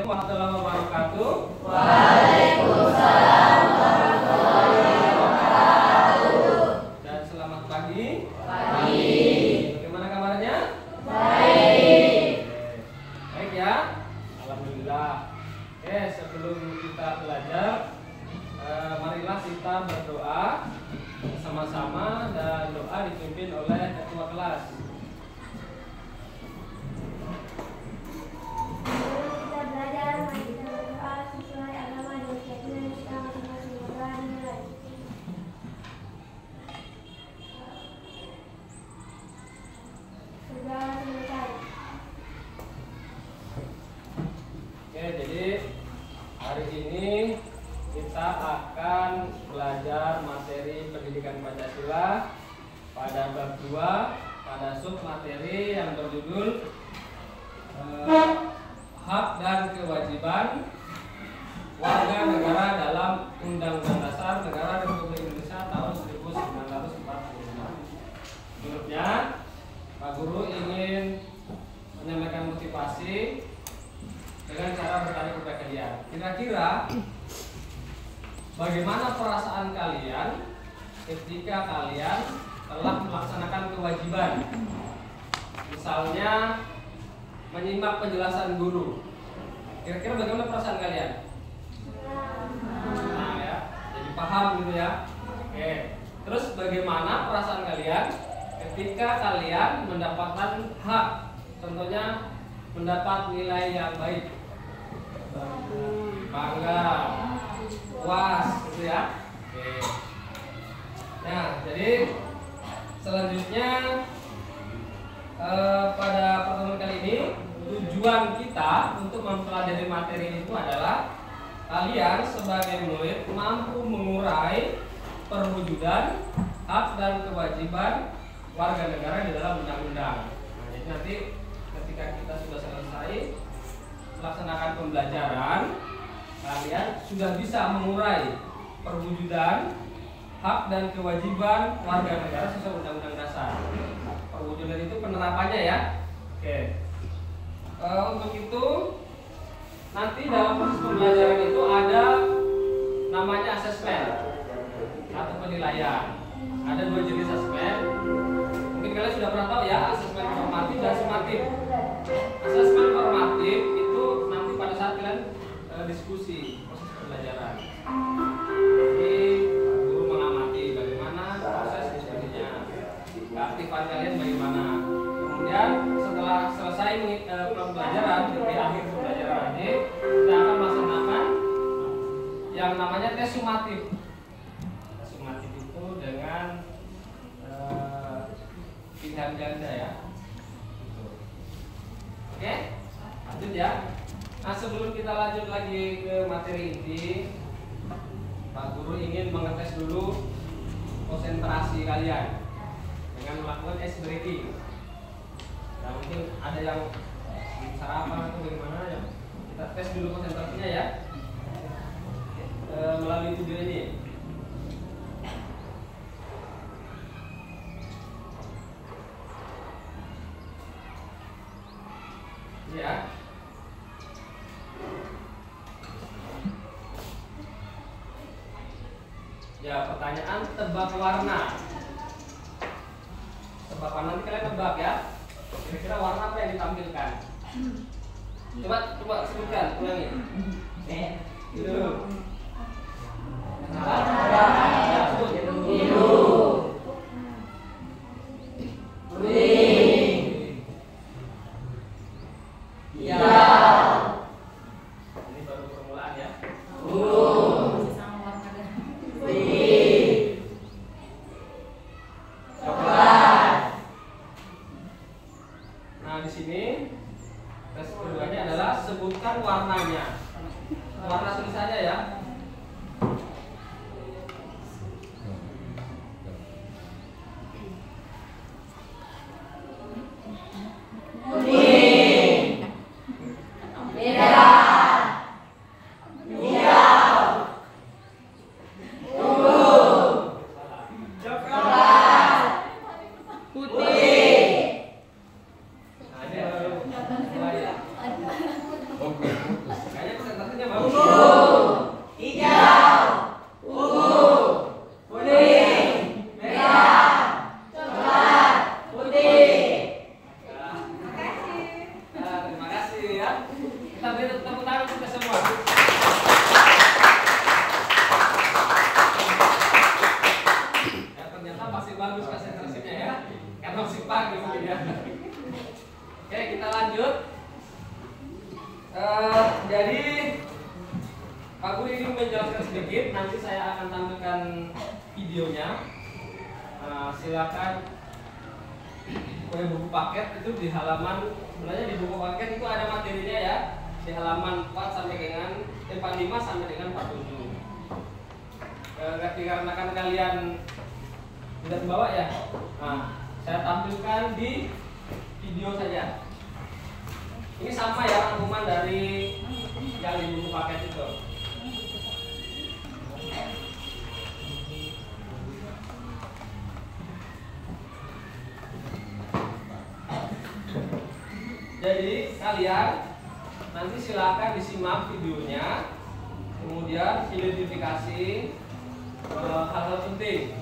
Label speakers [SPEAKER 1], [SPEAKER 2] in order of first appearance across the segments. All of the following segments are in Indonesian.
[SPEAKER 1] Assalamualaikum warahmatullahi wabarakatuh.
[SPEAKER 2] Waalaikumsalam warahmatullahi wabarakatuh.
[SPEAKER 1] Dan selamat pagi.
[SPEAKER 2] Pagi.
[SPEAKER 1] Bagaimana kabarnya?
[SPEAKER 2] Baik.
[SPEAKER 1] Baik ya. Alhamdulillah. Oke, sebelum kita belajar, marilah kita berdoa sama-sama dan doa dipimpin oleh ketua kelas.
[SPEAKER 3] Kita belajar, mari kita berdoa sesuai agama dan keyakinan kita masing-masing. Berdoa dimulai. Sudah selesai.
[SPEAKER 1] Oke, jadi hari ini kita akan belajar materi pendidikan Pancasila pada bab 2 pada sub materi yang berjudul hak dan kewajiban warga negara dalam Undang-Undang Dasar Negara Republik Indonesia tahun 1945. Menurutnya, Pak Guru ingin menyampaikan motivasi dengan cara bertanya kepada kalian. Kira-kira bagaimana perasaan kalian ketika kalian telah melaksanakan kewajiban? Misalnya menyimak penjelasan guru. Kira-kira bagaimana perasaan kalian? Nah ya, jadi paham gitu ya. Oke. Terus bagaimana perasaan kalian ketika kalian mendapatkan hak? Contohnya mendapat nilai yang baik. Bangga, puas gitu ya. Oke. Nah, jadi selanjutnya pada pertemuan kali ini tujuan kita untuk mempelajari materi ini itu adalah kalian sebagai murid mampu mengurai perwujudan hak dan kewajiban warga negara di dalam undang-undang. Nah, jadi nanti ketika kita sudah selesai melaksanakan pembelajaran, kalian sudah bisa mengurai perwujudan hak dan kewajiban warga negara sesuai Undang-Undang Dasar. Perwujudan itu penerapannya ya. Oke. Untuk itu nanti dalam proses pembelajaran itu ada namanya asesmen atau penilaian. Ada 2 jenis asesmen. Mungkin kalian sudah pernah tahu ya, asesmen formatif dan sumatif. Asesmen formatif itu nanti pada saat kalian diskusi proses pembelajaran. Jadi guru mengamati bagaimana proses diskusinya, keaktifan kalian bagaimana. Kemudian setelah selesai pembelajaran di akhir pembelajaran ini kita akan melaksanakan yang namanya tes sumatif. Tes sumatif itu dengan pilihan ganda ya. Oke, lanjut ya. Nah, sebelum kita lanjut lagi ke materi inti, Pak Guru ingin mengetes dulu konsentrasi kalian dengan melakukan ice breaking. Nah, mungkin ada yang sarapan atau bagaimana ya. Kita tes dulu konsentrasinya ya. Melalui video ini. Ya. Ya, pertanyaan tebak warna. Tebak warna, nanti kalian tebak ya. Kira-kira warna apa yang ditampilkan? Coba sebutkan, ulangi. Biru. Biru. Kuning. Hijau. Ini baru permulaan ya. Ungu. Putih. Coklat. Nah, di sini tes keduanya adalah sebutkan warnanya. Warna tulisannya ya. besok pagi mungkin ya. Oke, kita lanjut. Jadi Pak Guru ini menjelaskan sedikit. Nanti saya akan tampilkan videonya. Silakan punya buku paket itu di halaman, sebenarnya di buku paket itu ada materinya ya, di halaman 4 sampai dengan 45 sampai dengan 47. Dikarenakan kalian tidak membawa ya, saya tampilkan di video saja. Ini sama ya rangkuman dari yang di buku paket itu. Jadi kalian nanti silakan disimak videonya, kemudian identifikasi hal-hal penting.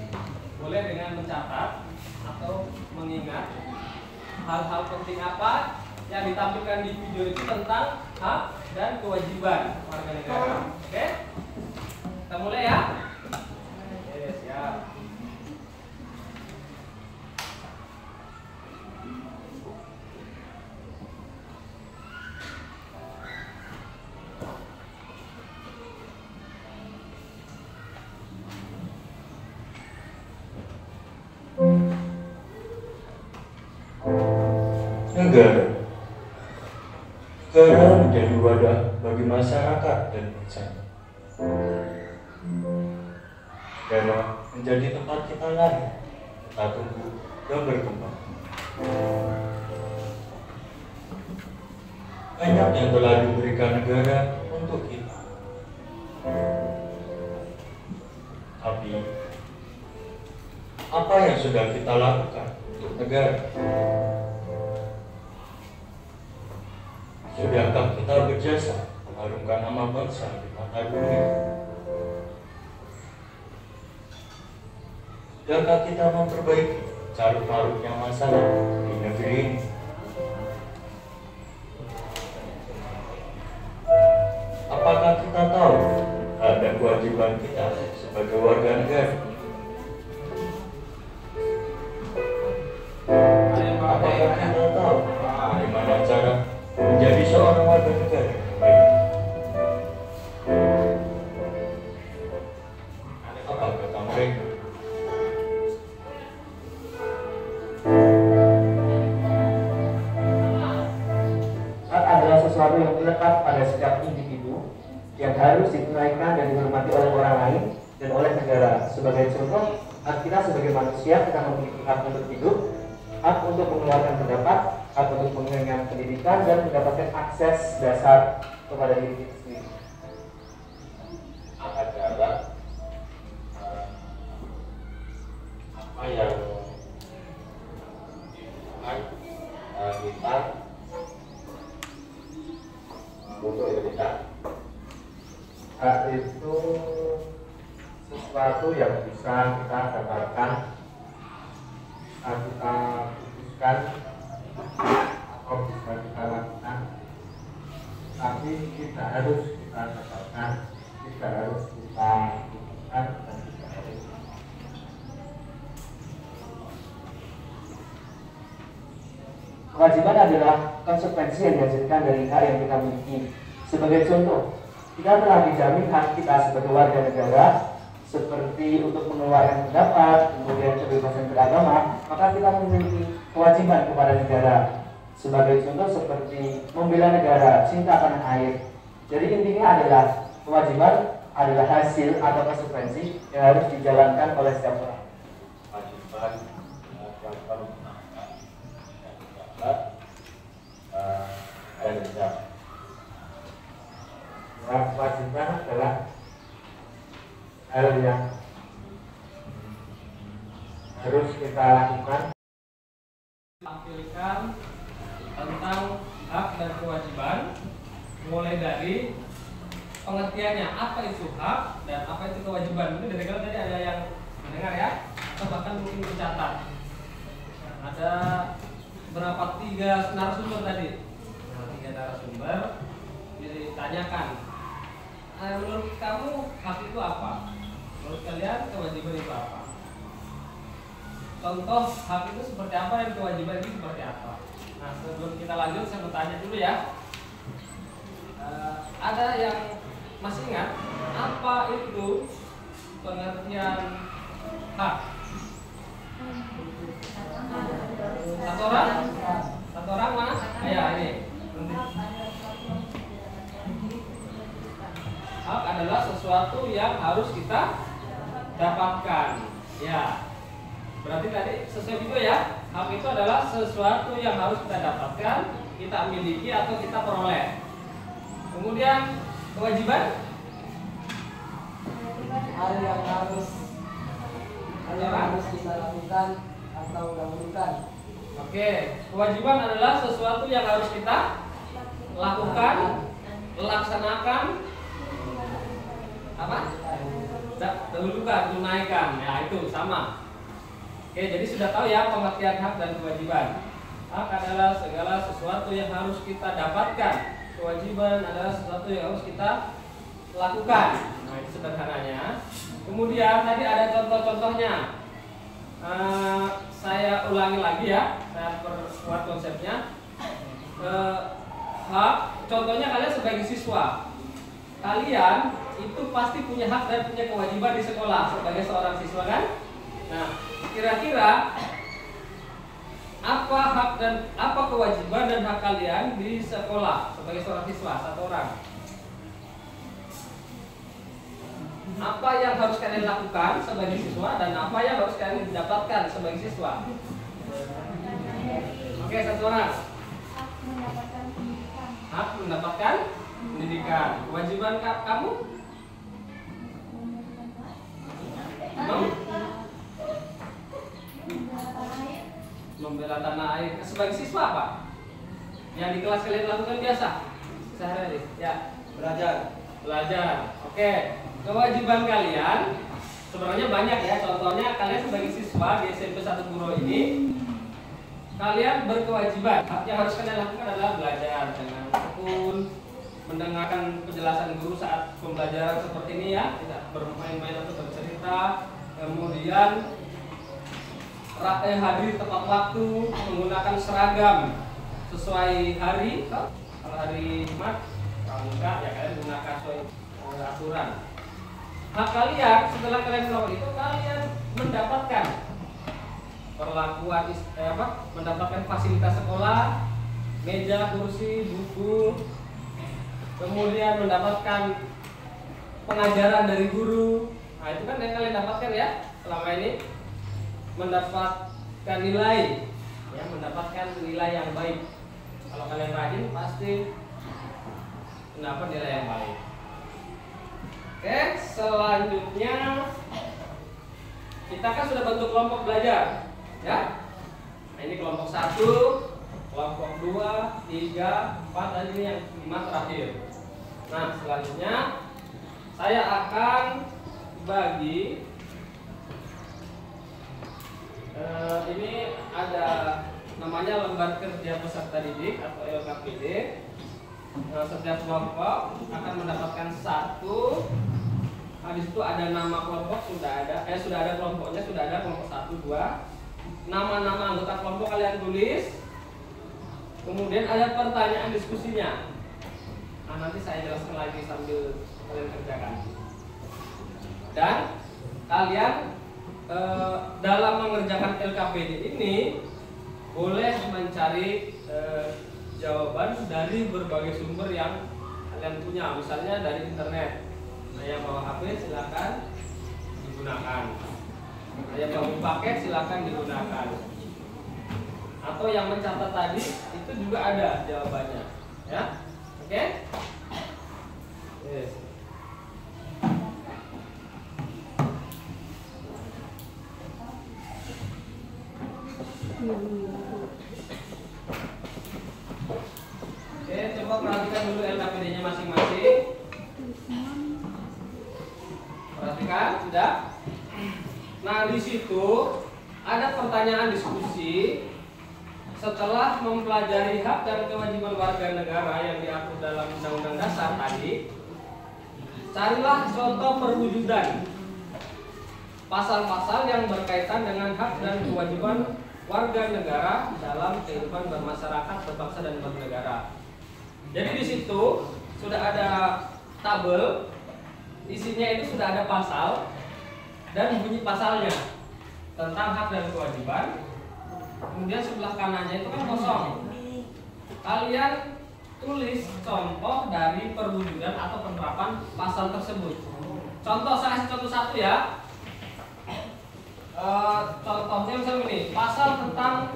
[SPEAKER 1] Boleh dengan mencatat atau mengingat hal-hal penting apa yang ditampilkan di video itu tentang hak dan kewajiban warga negara. Oke? Kita mulai ya. Oke, siap.
[SPEAKER 4] Negara menjadi wadah bagi masyarakat dan bangsa. Negara menjadi tempat kita lahir, kita tumbuh dan berkembang. Banyak yang telah diberikan negara untuk kita. Tapi, apa yang sudah kita lakukan untuk negara? Sudahkah kita berjasa mengharumkan nama bangsa di mata dunia? Sudahkah kita memperbaiki carut-marutnya masalah di negeri ini? Apakah kita tahu hak dan kewajiban kita sebagai warga negara? Apakah kita tahu bagaimana cara menjadi seorang warga negara yang baik? Apa kata mereka?
[SPEAKER 5] Hak adalah sesuatu yang melekat pada setiap individu yang harus ditunaikan dan dihormati oleh orang lain dan oleh negara. Sebagai contoh, hak kita sebagai manusia, kita memiliki hak untuk hidup, hak untuk mengeluarkan pendapat, hak untuk mengenyam pendidikan, dan mendapatkan akses dasar kepada diri kita sendiri.
[SPEAKER 4] Hak adalah apa yang kita untuk Indonesia.
[SPEAKER 5] Hak itu sesuatu yang bisa kita dapatkan, kita putuskan, atau bisa kita lakukan, tapi tidak harus kita dapatkan, tidak harus kita putuskan, dan tidak harus. Kewajiban adalah konsekuensi yang dihasilkan dari hak yang kita miliki. Sebagai contoh, kita telah dijamin hak kita sebagai warga negara, seperti untuk mengeluarkan pendapat, kemudian kebebasan beragama, maka kita memiliki kewajiban kepada negara. Sebagai contoh seperti membela negara, cinta tanah air. Jadi intinya adalah kewajiban adalah hasil atau konsekuensi yang harus dijalankan oleh setiap orang.
[SPEAKER 4] Kewajiban
[SPEAKER 5] Kewajiban adalah hal yang harus kita lakukan.
[SPEAKER 1] Tampilkan tentang hak dan kewajiban, mulai dari pengertiannya apa itu hak dan apa itu kewajiban. Mungkin dari kalian tadi ada yang mendengar ya, atau bahkan mungkin mencatat. Ada berapa 3 narasumber tadi? 3 narasumber ditanyakan, menurut kamu hak itu apa? Menurut kalian kewajiban itu apa? contoh hak itu seperti apa dan kewajiban itu seperti apa. Nah, sebelum kita lanjut saya mau tanya dulu ya. Ada yang masih ingat apa itu pengertian hak? Satu orang? Satu orang mana? Ya ini. Hak adalah sesuatu yang harus kita dapatkan. Ya. Berarti tadi sesuai itu ya. Hak itu adalah sesuatu yang harus kita dapatkan, kita miliki atau kita peroleh. Kemudian kewajiban
[SPEAKER 6] hal yang harus kita lakukan atau dahulukan.
[SPEAKER 1] Oke, kewajiban adalah sesuatu yang harus kita lakukan, laksanakan, apa? Dahulukan, tunaikan. Ya itu sama. Oke, jadi sudah tahu ya pengertian hak dan kewajiban. Hak adalah segala sesuatu yang harus kita dapatkan. Kewajiban adalah sesuatu yang harus kita lakukan. Nah, itu sederhananya. Kemudian tadi ada contoh-contohnya. Saya ulangi lagi ya, saya perkuat konsepnya. Hak, contohnya kalian sebagai siswa, kalian itu pasti punya hak dan punya kewajiban di sekolah sebagai seorang siswa kan? Nah, kira-kira apa hak dan apa kewajiban dan hak kalian di sekolah sebagai seorang siswa, satu orang? Apa yang harus kalian lakukan sebagai siswa dan apa yang harus kalian dapatkan sebagai siswa? Oke, satu orang. Hak mendapatkan pendidikan. Kewajiban kamu? Membela tanah air. Sebagai siswa apa? Yang di kelas kalian lakukan biasa sehari-hari? Ya, belajar. Oke. Kewajiban kalian sebenarnya banyak ya. Contohnya kalian sebagai siswa di SMP 1 Puro ini, kalian berkewajiban. Yang harus kalian lakukan adalah belajar dengan tekun, mendengarkan penjelasan guru saat pembelajaran seperti ini ya, tidak bermain-main atau bercerita. Kemudian hadir tepat waktu, menggunakan seragam sesuai hari. Kalau hari Jumat, kalau enggak ya kalian gunakan sesuai aturan. Hak kalian setelah kalian melakukan itu, kalian mendapatkan perlakuan mendapatkan fasilitas sekolah, meja, kursi, buku, kemudian mendapatkan pengajaran dari guru. Nah, itu kan yang kalian dapatkan ya selama ini, mendapatkan nilai, ya, mendapatkan nilai yang baik. Kalau kalian rajin pasti mendapat nilai yang baik. Oke, selanjutnya kita kan sudah bentuk kelompok belajar, ya. Nah, ini kelompok 1, kelompok 2, 3, 4, dan ini yang 5 terakhir. Nah, selanjutnya saya akan bagi ini ada namanya lembar kerja peserta didik atau LKPD. Setiap kelompok akan mendapatkan 1. Di situ ada nama kelompok, sudah ada kelompoknya, sudah ada kelompok 1, 2. Nama-nama anggota kelompok kalian tulis. Kemudian ada pertanyaan diskusinya. Nah, nanti saya jelaskan lagi sambil kalian kerjakan. Dan kalian dalam mengerjakan LKPD ini boleh mencari jawaban dari berbagai sumber yang kalian punya, misalnya dari internet. Nah, yang bawa HP silakan digunakan. Nah, yang bawa paket silakan digunakan. Atau yang mencatat tadi itu juga ada jawabannya, ya. Oke? Yes. Oke, coba perhatikan dulu LKPD-nya masing-masing. Perhatikan, sudah. Nah, di situ ada pertanyaan diskusi. Setelah mempelajari hak dan kewajiban warga negara yang diatur dalam Undang-Undang Dasar tadi, carilah contoh perwujudan pasal-pasal yang berkaitan dengan hak dan kewajiban warga negara dalam kehidupan bermasyarakat, berbangsa dan bernegara. Jadi di situ sudah ada tabel, isinya itu sudah ada pasal dan bunyi pasalnya tentang hak dan kewajiban. Kemudian sebelah kanannya itu kan kosong. Kalian tulis contoh dari perwujudan atau penerapan pasal tersebut. Contoh, saya kasih contoh satu ya. Contohnya misalnya ini, pasal tentang,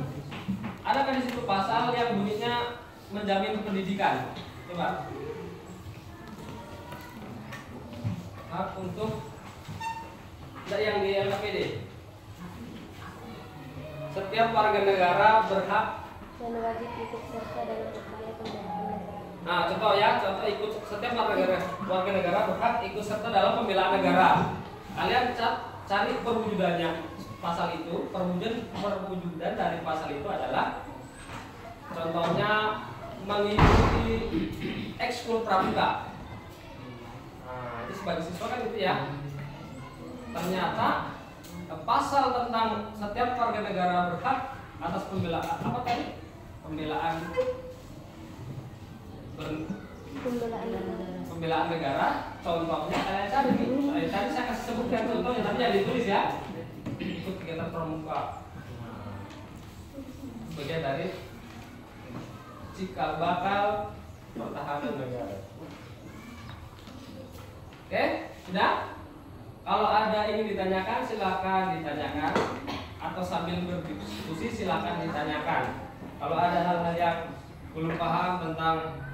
[SPEAKER 1] ada kan di situ pasal yang bunyinya menjamin pendidikan. Coba. Hak untuk yang di LKPD. Setiap warga negara berhak
[SPEAKER 3] dan wajib ikut serta dalam upaya pembelaan negara.
[SPEAKER 1] Nah, contoh ya, contoh ikut setiap warga negara berhak ikut serta dalam pembelaan negara. Kalian cari perwujudannya. Pasal itu, perwujudan dari pasal itu adalah contohnya mengikuti ekskul pramuka. Nah, itu sebagai siswa kan itu ya. Ternyata pasal tentang setiap warga negara berhak atas pembelaan apa tadi? Pembelaan negara. Contohnya saya cari nih. Tadi saya kasih sebutkan contohnya, tapi jangan ditulis ya. Ikut kegiatan pramuka. Bagian dari cikal bakal pertahanan negara. Oke, sudah? Kalau ada ingin ditanyakan silakan ditanyakan, atau sambil berdiskusi silakan ditanyakan. Kalau ada hal-hal yang belum paham tentang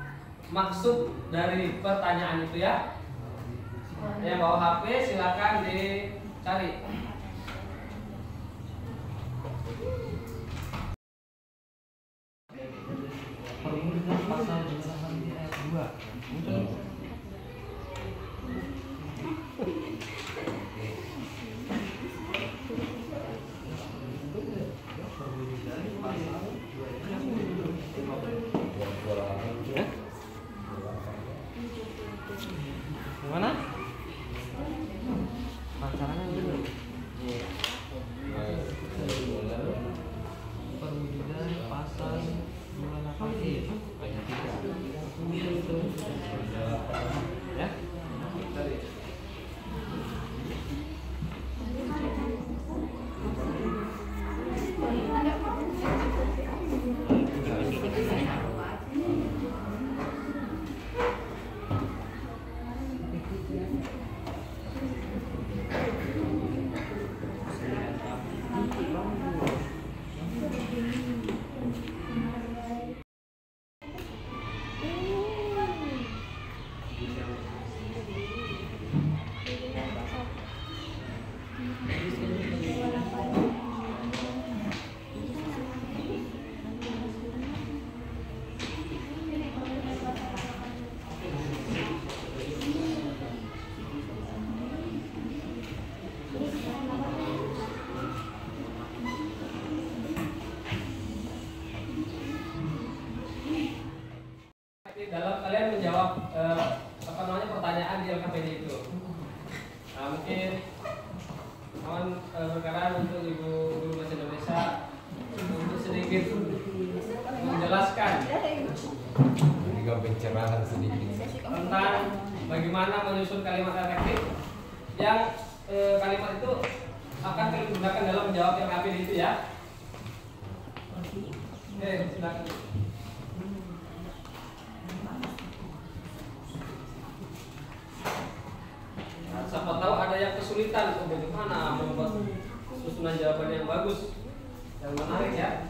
[SPEAKER 1] maksud dari pertanyaan itu ya, yang bawa HP silakan dicari. Perwujudan pasal 8 ayat 2. Mana? Pacarannya dulu. Perwujudan pasal 28 ayat 3. Ya. Dalam kalian menjawab pertanyaan di LKPD itu. Nah, mungkin mohon berkenan untuk Ibu Guru Bahasa Indonesia untuk sedikit menjelaskan
[SPEAKER 7] pencerahan sedikit
[SPEAKER 1] tentang bagaimana menyusun kalimat efektif yang kalimat itu akan digunakan dalam menjawab LKPD itu ya. Oke, silakan. Siapa tahu ada yang kesulitan untuk bagaimana membuat susunan jawaban yang bagus dan menarik ya.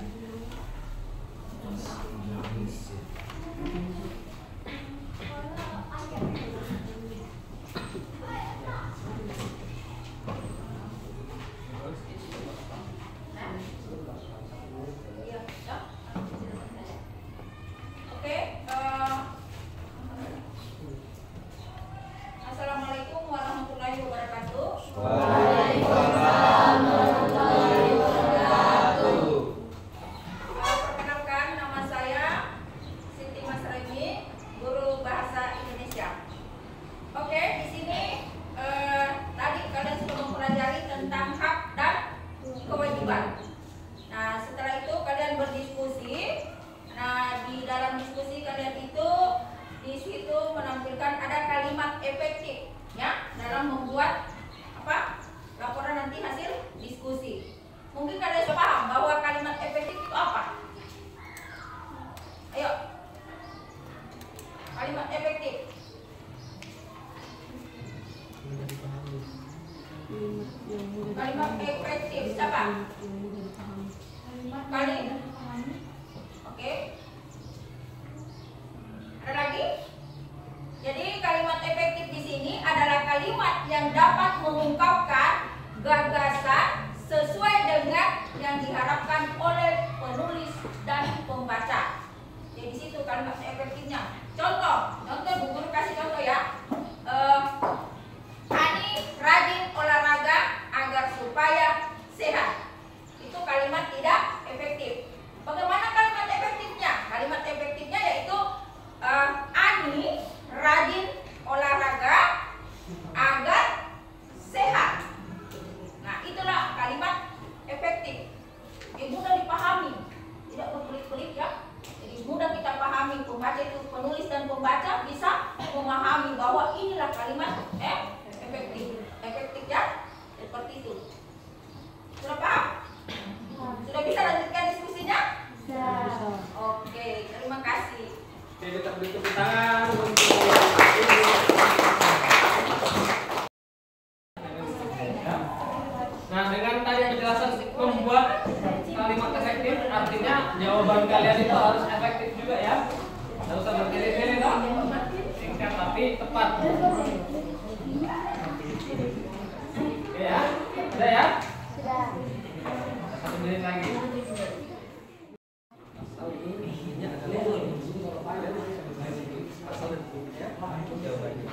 [SPEAKER 7] membaca bisa memahami bahwa inilah kalimat efektif. Efektif ya? Seperti itu. Sudah paham? Sudah bisa lanjutkan diskusinya? Oke, terima kasih.
[SPEAKER 1] Oke, kita beri tepuk tangan untuk Nah, dengan tadi penjelasan membuat kalimat efektif, artinya jawaban kalian itu harus efektif juga ya. Tidak usah bertele-tele dong. Singkat tapi tepat. Oke ya, sudah ya?
[SPEAKER 3] Sudah.
[SPEAKER 1] 1 menit lagi. Asal ini ada level. Asal ya, jawabannya.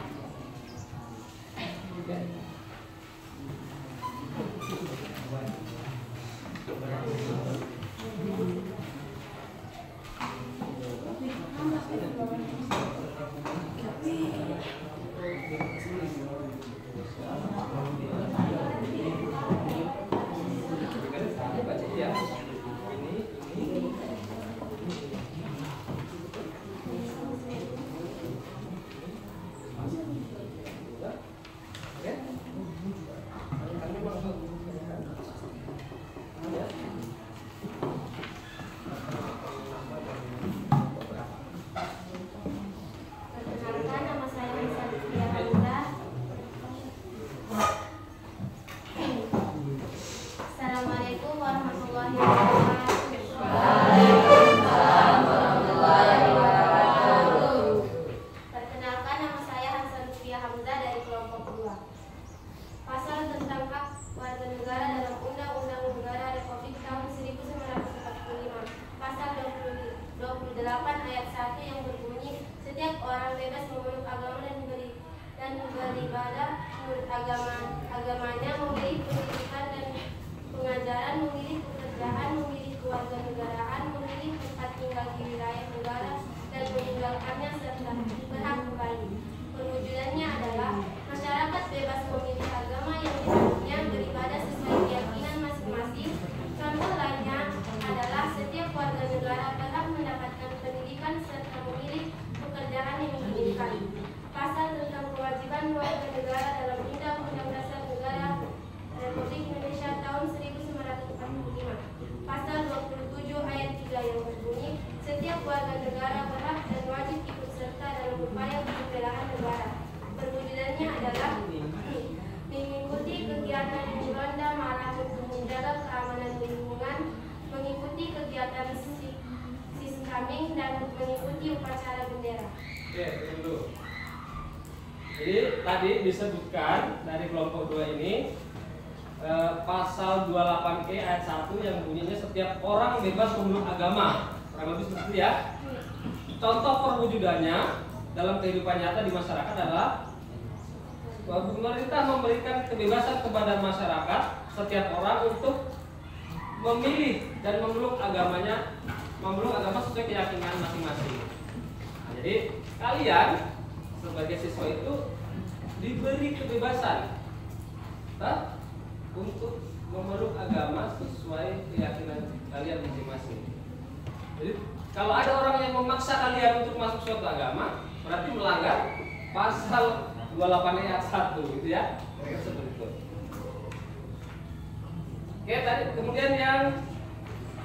[SPEAKER 3] Perkenalkan, nama saya Nisa Lutfia Hamza. Assalamualaikum warahmatullahi wabarakatuh. Perkenalkan, nama saya Hansa Lutfia Hamza dari kelompok 2. Pasal tentang hak warga negara dalam Undang-Undang Negara Republik tahun 1945. Pasal 28 ayat 1 yang berbunyi, setiap orang bebas memeluk agama dan beribadah menurut agamanya, memilih pendidikan dan pengajaran, memilih pekerjaan, memilih kewarganegaraan, memilih tempat tinggal di wilayah negara dan meninggalkannya serta berhak kembali. Perwujudannya adalah masyarakat bebas memilih agama yang dianutnya, beribadah sesuai keyakinan masing-masing. Contoh lainnya adalah setiap warga negara berhak mendapatkan pendidikan serta memilih pekerjaan yang diinginkan. Pasal tentang kewajiban warga negara dalam Undang-Undang Dasar Negara Republik Indonesia tahun 1945. Pasal 27 ayat 3 yang berbunyi, setiap warga negara berhak dan wajib ikut serta dalam upaya pembelaan negara. Perwujudannya adalah mengikuti kegiatan ronda malam untuk menjaga keamanan lingkungan, mengikuti kegiatan siskambing dan mengikuti upacara bendera.
[SPEAKER 1] Oke, tunggu. Jadi tadi disebutkan dari kelompok 2 ini pasal 28E ayat 1 yang bunyinya setiap orang bebas memeluk agama. Kurang lebih seperti itu ya. Contoh perwujudannya dalam kehidupan nyata di masyarakat adalah bahwa pemerintah memberikan kebebasan kepada masyarakat, setiap orang untuk memilih dan memeluk agamanya, memeluk agama sesuai keyakinan masing-masing. Nah, jadi kalian sebagai siswa itu diberi kebebasan untuk memeluk agama sesuai keyakinan kalian masing-masing. Jadi kalau ada orang yang memaksa kalian untuk masuk suatu agama, berarti melanggar pasal 28 ayat 1 gitu ya. Seperti itu. Oke, tadi kemudian yang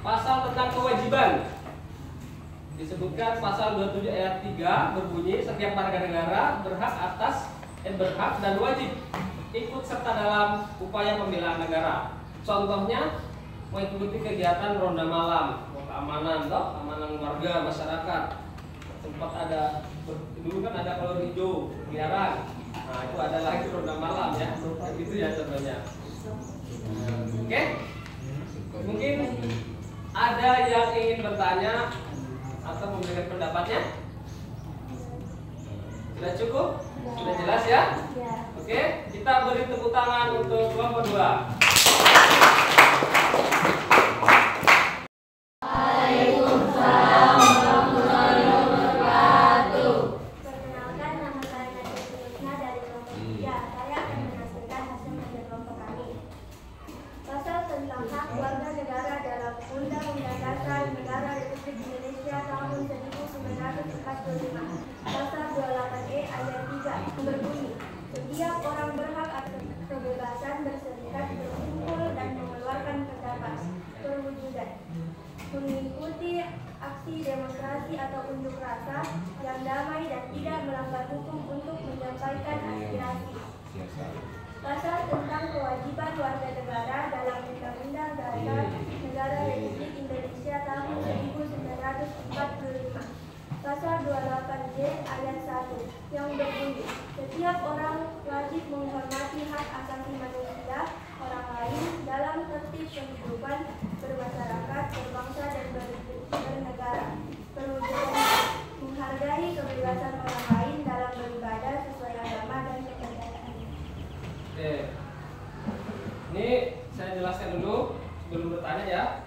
[SPEAKER 1] pasal tentang kewajiban disebutkan pasal 27 ayat 3 berbunyi setiap warga negara berhak dan wajib ikut serta dalam upaya pembelaan negara. Contohnya mengikuti kegiatan ronda malam, keamanan, keamanan warga masyarakat. Sempat ada dulu kan ada kolor hijau peliharaan. Nah, itu ada lagi ronda malam ya. Itu ya contohnya. Oke? Mungkin ada yang ingin bertanya atau memberikan pendapatnya? Sudah cukup? Sudah jelas ya? Oke, kita beri tepuk tangan untuk kelompok 2.
[SPEAKER 2] Waalaikumsalam warahmatullahi wabarakatuh.
[SPEAKER 3] Perkenalkan, nama saya Nadia Sulisna dari kelompok 3. Saya akan menjelaskan hasil kerja kelompok kami. Pasal tentang hak warga negara dalam Undang-Undang Dasar Negara Republik Indonesia tahun 1945. Pasal ayat 3 berbunyi, setiap orang berhak atas kebebasan berserikat, berkumpul, dan mengeluarkan pendapat, perwujudan, mengikuti aksi demonstrasi atau unjuk rasa yang damai dan tidak melanggar hukum untuk menyampaikan aspirasi. Pasal tentang kewajiban warga negara dalam Undang-Undang Dasar Negara Republik Indonesia tahun 1945. Pasal 28J ayat 1 yang berbunyi, setiap orang wajib menghormati hak asasi manusia orang lain dalam tertib kehidupan bermasyarakat, berbangsa, dan bernegara. Perwujudan, menghargai kebebasan orang lain dalam beribadah sesuai agama dan kepercayaan.
[SPEAKER 1] Oke, ini saya jelaskan dulu sebelum bertanya ya.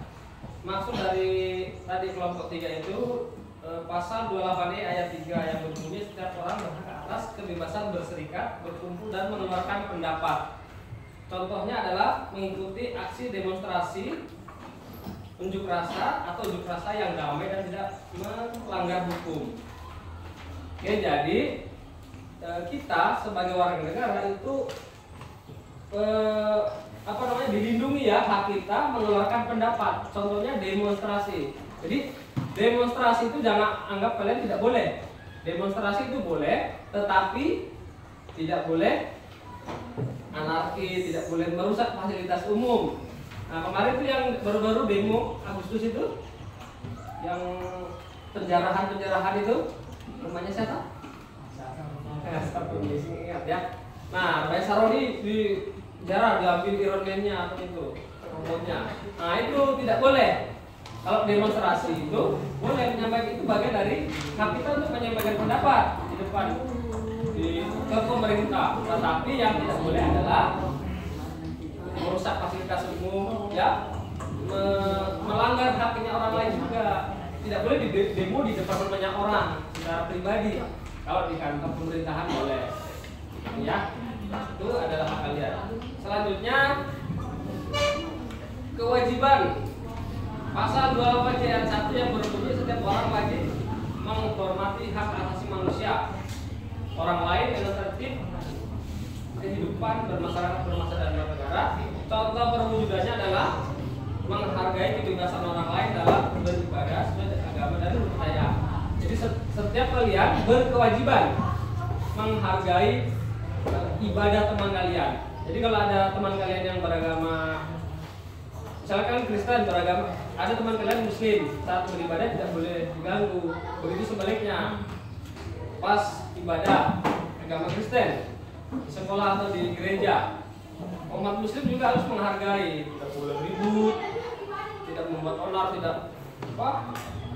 [SPEAKER 1] Maksud dari tadi kelompok 3 itu pasal 28E ayat 3 yang berbunyi setiap orang berhak atas kebebasan berserikat, berkumpul, dan mengeluarkan pendapat. Contohnya adalah mengikuti aksi demonstrasi, unjuk rasa atau unjuk rasa yang damai dan tidak melanggar hukum. Oke, jadi kita sebagai warga negara itu dilindungi ya hak kita mengeluarkan pendapat. Contohnya demonstrasi. Jadi demonstrasi itu jangan anggap kalian tidak boleh. Demonstrasi itu boleh, tetapi tidak boleh anarki, tidak boleh merusak fasilitas umum. Nah, kemarin itu yang baru-baru demo Agustus itu, yang penjarahan itu, namanya siapa? Ingat ya. Nah, Bayi Saroni di jarah diambil ironmennya atau itu robotnya. Nah, itu tidak boleh. Kalau demonstrasi itu boleh menyampaikan, itu bagian dari hak kita untuk menyampaikan pendapat di depan ke pemerintah. Tetapi yang tidak boleh adalah merusak fasilitas umum, ya, melanggar haknya orang lain juga. Tidak boleh di demo di depan banyak orang secara pribadi. Kalau di kantor pemerintahan boleh, ya, itu adalah hak kalian. Selanjutnya kewajiban. Pasal 28 ayat 1 yang berbunyi setiap orang wajib menghormati hak asasi manusia orang lain dengan tertib kehidupan bermasyarakat, berbangsa, dan bernegara. Contoh perwujudannya adalah menghargai kebebasan orang lain dalam beribadah sesuai agama dan kepercayaan. Jadi setiap kalian berkewajiban menghargai ibadah teman kalian. Jadi kalau ada teman kalian yang beragama, misalkan Kristen beragama, ada teman kalian Muslim, saat beribadah tidak boleh diganggu. Begitu sebaliknya, pas ibadah agama Kristen di sekolah atau di gereja, umat Muslim juga harus menghargai, tidak boleh ribut, tidak membuat onar, tidak apa.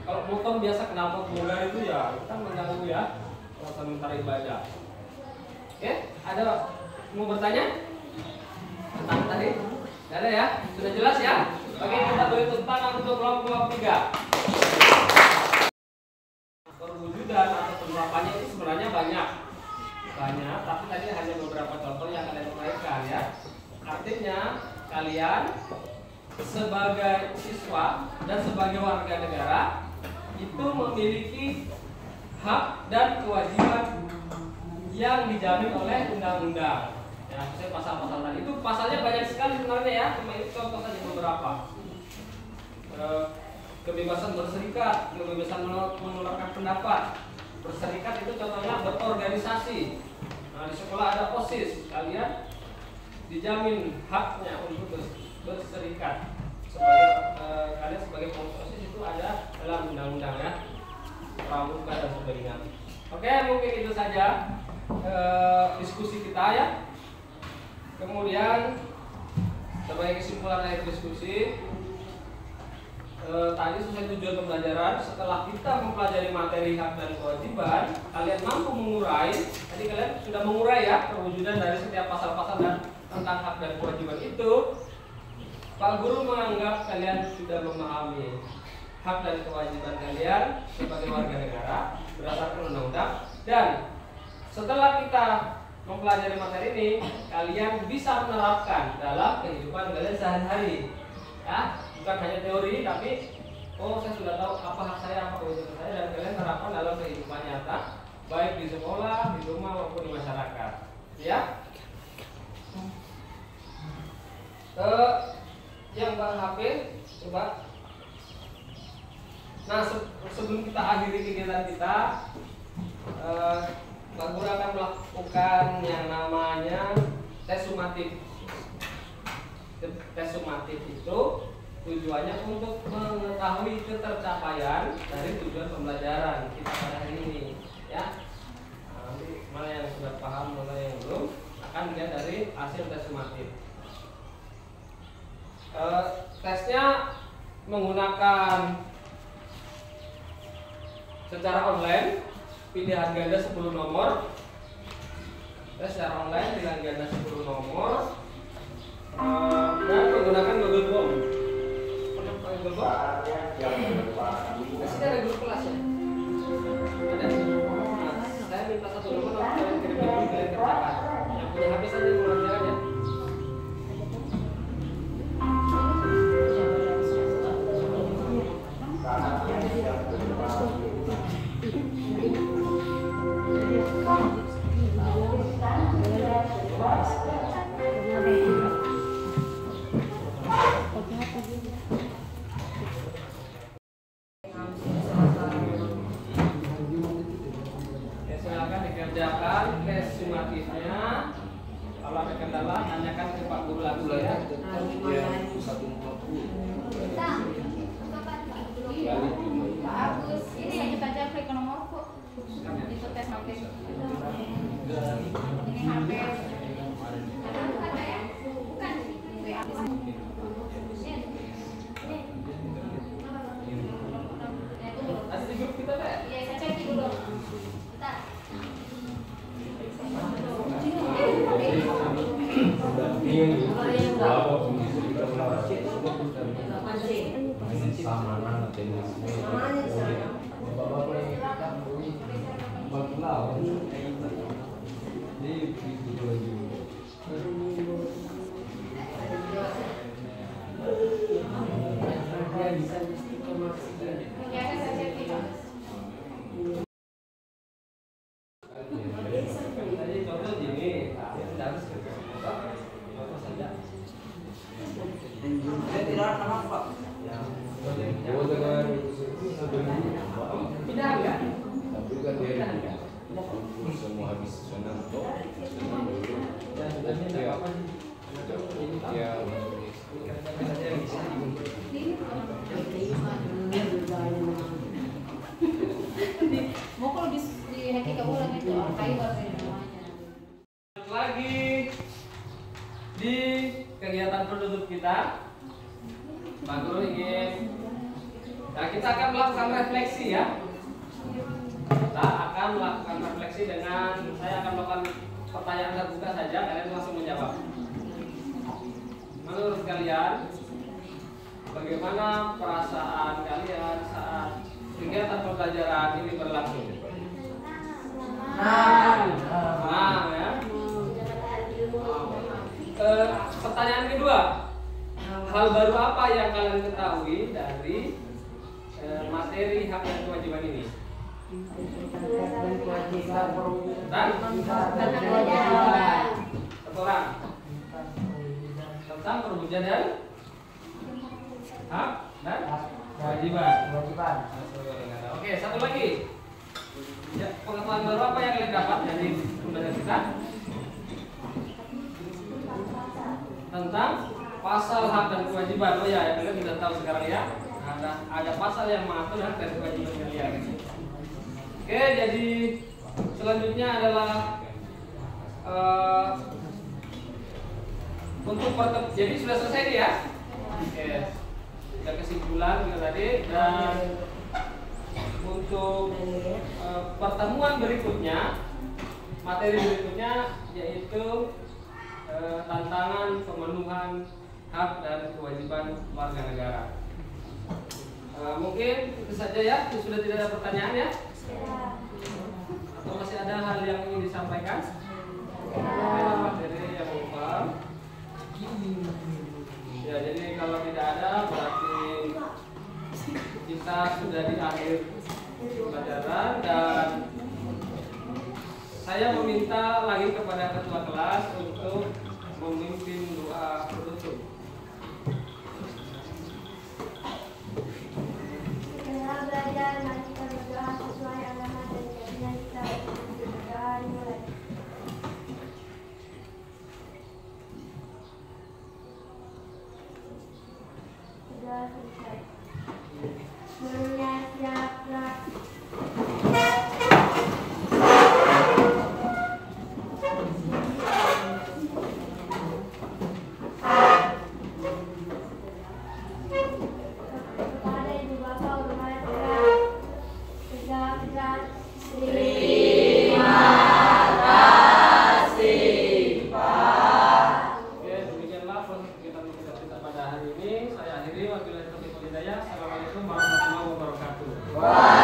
[SPEAKER 1] Kalau motor biasa knalpot bola itu ya kita mengganggu ya sementara ibadah. Oke, ada mau bertanya tentang tadi? Tidak ada ya? Sudah jelas ya? Oke, kita beri tepuk tangan untuk kelompok 3. Perwujudan atau penerapannya itu sebenarnya banyak, tapi tadi hanya beberapa contoh yang kalian uraikan ya. Artinya kalian sebagai siswa dan sebagai warga negara itu memiliki hak dan kewajiban yang dijamin oleh undang-undang. Ya, saya pasal-pasal tadi itu pasalnya banyak sekali sebenarnya ya, cuma itu contoh saja beberapa. Kebebasan berserikat, kebebasan mengeluarkan pendapat. Berserikat itu contohnya berorganisasi. Nah, di sekolah ada OSIS, kalian dijamin haknya untuk berserikat. Kalian sebagai pengurus OSIS itu ada dalam undang-undang ya, pramuka dan sebagainya. Oke, mungkin itu saja diskusi kita ya. Kemudian sebagai kesimpulan dari diskusi, tadi sesuai tujuan pembelajaran, setelah kita mempelajari materi hak dan kewajiban, kalian mampu mengurai. Tadi kalian sudah mengurai ya perwujudan dari setiap pasal-pasal dan tentang hak dan kewajiban itu. Pak Guru menganggap kalian sudah memahami hak dan kewajiban kalian sebagai warga negara berdasarkan undang-undang, dan setelah kita mempelajari materi ini, kalian bisa menerapkan dalam kehidupan kalian sehari-hari. Ya, bukan hanya teori, tapi saya sudah tahu apa hak saya, apa kewajiban saya, dan kalian terapkan dalam kehidupan nyata baik di sekolah, di rumah maupun di masyarakat. Ya. Yang Bang HP coba. Nah, sebelum kita akhiri kegiatan kita, Bang Guru akan melakukan yang namanya tes sumatif. Tes sumatif itu tujuannya untuk mengetahui ketercapaian dari tujuan pembelajaran kita pada hari ini, ya. Nanti mana yang sudah paham, mana yang belum, akan dilihat dari hasil tes sumatif. Tesnya menggunakan secara online, pilihan ganda 10 nomor. Tes secara online pilihan ganda 10 nomor, dan menggunakan Google Form. Google Form? Masih ada grup kelas ya? Ada. Nah, saya minta satu nomor, kalian kirim dulu, kalian kerjakan. Yang punya HP saja yang mengerjakan ya. Silakan dikerjakan tes sumatifnya. Kalau ada kendala, tanyakan ke Pak Guru lagi ya.
[SPEAKER 3] Pak Agus, ini hanya baca klik nomor kok. Itu tes HP. Ini HP. Ada ya? Bukan.
[SPEAKER 1] Ada di grup kita Pak?
[SPEAKER 3] Iya, saya cek dulu. Bentar. Biasa saya cek dulu.
[SPEAKER 1] Tadi contoh gini, kita harus apa saja. Pindah enggak?
[SPEAKER 8] Semua habis senang toh.
[SPEAKER 1] Ya, sudah pindah apa sih?
[SPEAKER 8] Ya,
[SPEAKER 3] Mau kalau di haki kamu lagi itu kayu baru namanya.
[SPEAKER 1] Lagi di kegiatan penutup kita, Pak Guru ingin, nah kita akan melakukan refleksi ya. Kita akan melakukan refleksi dengan, saya akan melakukan pertanyaan terbuka saja, kalian langsung menjawab. Menurut kalian, bagaimana perasaan kalian saat kegiatan pembelajaran ini berlangsung? Senang ya. Pertanyaan kedua, hal baru apa yang kalian ketahui dari materi hak dan kewajiban ini? Tentang perwujudan dan hak dan kewajiban. Oke, satu lagi. Ya, pengetahuan baru apa yang kalian dapat dari pembelajaran kita? Tentang pasal hak dan kewajiban. Oh ya, kalian sudah tahu sekarang ya. Ada pasal yang mengatur hak dan kewajiban kalian. Oke, jadi selanjutnya adalah untuk jadi sudah selesai nih ya. Oke, sudah kesimpulan kita tadi, dan untuk pertemuan berikutnya, materi berikutnya yaitu tantangan pemenuhan hak dan kewajiban warga negara. Mungkin itu saja ya, sudah tidak ada pertanyaan ya? Atau masih ada hal yang ingin disampaikan? Materi yang umum. Ya, jadi kalau tidak ada berarti kita sudah di akhir pembelajaran, dan Saya meminta lagi kepada ketua kelas untuk memimpin doa penutup.
[SPEAKER 3] Setelah belajar, mari kita berdoa sesuai agama dan keyakinan kita. Berdoa dimulai. Sudah selesai. Semuanya siap, gerak. Kepada ibu bapak hormat gerak. Tegak, gerak.
[SPEAKER 1] Oke, demikianlah proses kegiatan kita pada hari ini. Saya akhiri. Wabillahi taufiq wal hidayah. Assalamualaikum warahmatullahi wabarakatuh.